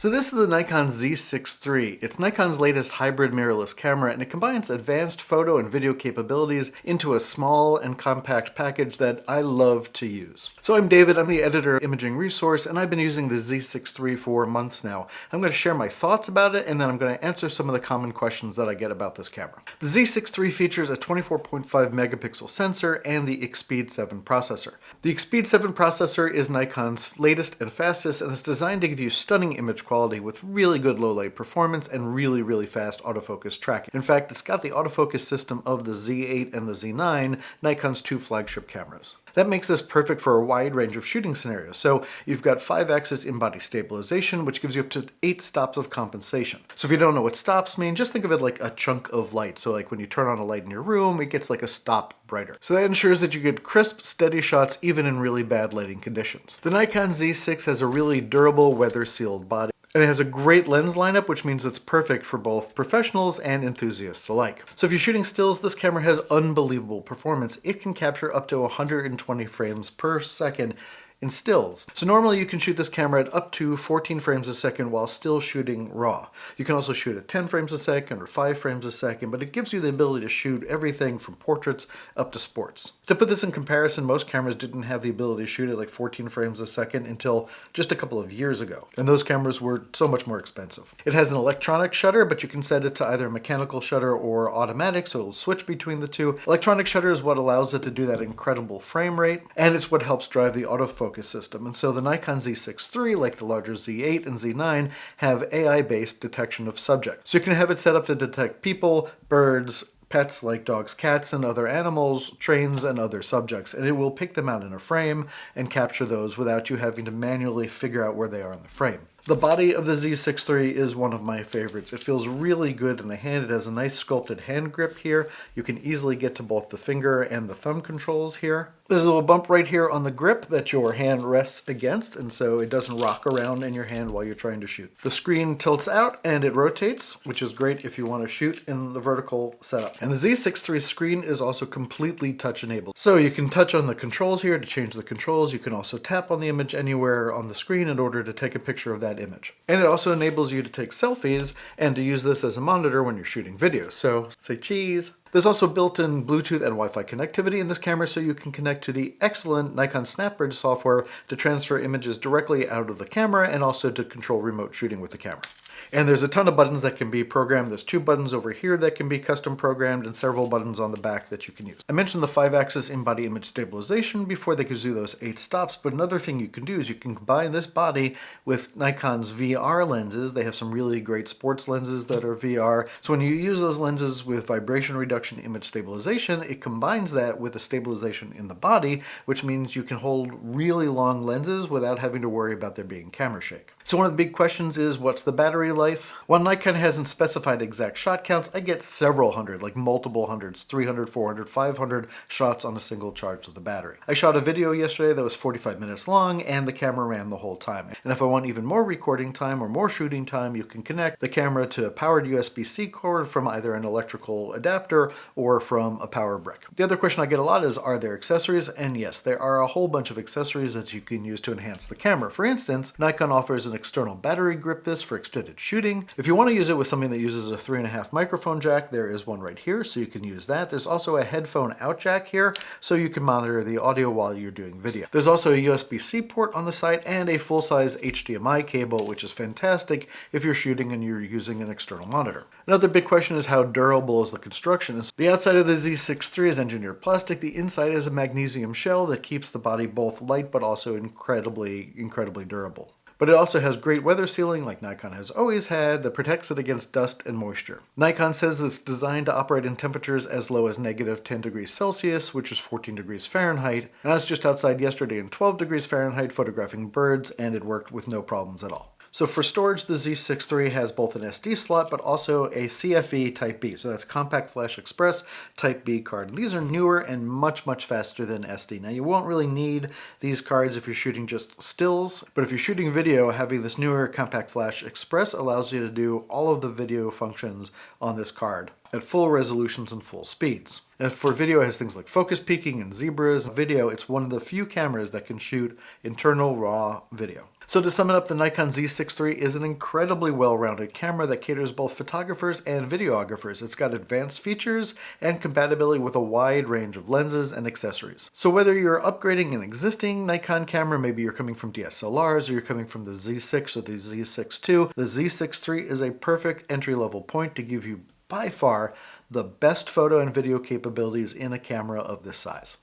So this is the Nikon Z6 III. It's Nikon's latest hybrid mirrorless camera, and it combines advanced photo and video capabilities into a small and compact package that I love to use. So I'm David, I'm the editor of Imaging Resource, and I've been using the Z6 III for months now. I'm going to share my thoughts about it, and then I'm going to answer some of the common questions that I get about this camera. The Z6 III features a 24.5 megapixel sensor and the Xpeed 7 processor. The Xpeed 7 processor is Nikon's latest and fastest, and it's designed to give you stunning image quality with really good low light performance and really fast autofocus tracking. In fact, it's got the autofocus system of the Z8 and the Z9, Nikon's two flagship cameras. That makes this perfect for a wide range of shooting scenarios. So you've got 5-axis in-body stabilization, which gives you up to 8 stops of compensation. So if you don't know what stops mean, just think of it like a chunk of light. So like when you turn on a light in your room, it gets like a stop brighter. So that ensures that you get crisp, steady shots even in really bad lighting conditions. The Nikon Z6 has a really durable, weather-sealed body. And it has a great lens lineup, which means it's perfect for both professionals and enthusiasts alike. So if you're shooting stills, this camera has unbelievable performance. It can capture up to 120 frames per second in stills. So normally you can shoot this camera at up to 14 frames a second while still shooting RAW. You can also shoot at 10 frames a second or 5 frames a second, but it gives you the ability to shoot everything from portraits up to sports. To put this in comparison, most cameras didn't have the ability to shoot at like 14 frames a second until just a couple of years ago, and those cameras were so much more expensive. It has an electronic shutter, but you can set it to either mechanical shutter or automatic, so it'll switch between the two. Electronic shutter is what allows it to do that incredible frame rate, and it's what helps drive the autofocus system. And so the Nikon Z6 III, like the larger Z8 and Z9, have AI-based detection of subject. So you can have it set up to detect people, birds, pets like dogs, cats, and other animals, trains, and other subjects, and it will pick them out in a frame and capture those without you having to manually figure out where they are in the frame. The body of the Z6 III is one of my favorites. It feels really good in the hand. It has a nice sculpted hand grip here. You can easily get to both the finger and the thumb controls here. There's a little bump right here on the grip that your hand rests against, and so it doesn't rock around in your hand while you're trying to shoot. The screen tilts out and it rotates, which is great if you want to shoot in the vertical setup. And the Z6 III screen is also completely touch enabled. So you can touch on the controls here to change the controls. You can also tap on the image anywhere on the screen in order to take a picture of that image. And it also enables you to take selfies and to use this as a monitor when you're shooting video. So say cheese. There's also built-in Bluetooth and Wi-Fi connectivity in this camera, so you can connect to the excellent Nikon SnapBridge software to transfer images directly out of the camera and also to control remote shooting with the camera. And there's a ton of buttons that can be programmed. There's 2 buttons over here that can be custom programmed and several buttons on the back that you can use. I mentioned the 5-axis in-body image stabilization before. That gives you those 8 stops, but another thing you can do is you can combine this body with Nikon's VR lenses. They have some really great sports lenses that are VR. So when you use those lenses with vibration reduction image stabilization, it combines that with the stabilization in the body, which means you can hold really long lenses without having to worry about there being camera shake. So one of the big questions is, what's the battery life? While Nikon hasn't specified exact shot counts, I get several hundred, like multiple hundreds, 300, 400, 500 shots on a single charge of the battery. I shot a video yesterday that was 45 minutes long, and the camera ran the whole time. And if I want even more recording time or more shooting time, you can connect the camera to a powered USB-C cord from either an electrical adapter or from a power brick. The other question I get a lot is, are there accessories? And yes, there are a whole bunch of accessories that you can use to enhance the camera. For instance, Nikon offers an external battery grip disc for extended shooting. If you want to use it with something that uses a 3.5 microphone jack, there is one right here, so you can use that. There's also a headphone out jack here, so you can monitor the audio while you're doing video. There's also a USB-C port on the side and a full-size HDMI cable, which is fantastic if you're shooting and you're using an external monitor. Another big question is, how durable is the construction? The outside of the Z6 III is engineered plastic. The inside is a magnesium shell that keeps the body both light but also incredibly durable. But it also has great weather sealing, like Nikon has always had, that protects it against dust and moisture. Nikon says it's designed to operate in temperatures as low as -10 degrees Celsius, which is 14 degrees Fahrenheit. And I was just outside yesterday in 12 degrees Fahrenheit photographing birds, and it worked with no problems at all. So for storage, the Z6 III has both an SD slot, but also a CFE Type B. So that's Compact Flash Express Type B card. And these are newer and much faster than SD. Now, you won't really need these cards if you're shooting just stills, but if you're shooting video, having this newer Compact Flash Express allows you to do all of the video functions on this card at full resolutions and full speeds. And for video, it has things like focus peaking and zebras. Video, it's one of the few cameras that can shoot internal RAW video. So to sum it up, the Nikon Z6 III is an incredibly well-rounded camera that caters both photographers and videographers. It's got advanced features and compatibility with a wide range of lenses and accessories. So whether you're upgrading an existing Nikon camera, maybe you're coming from DSLRs or you're coming from the Z6 or the Z6 II, the Z6 III is a perfect entry-level point to give you by far the best photo and video capabilities in a camera of this size.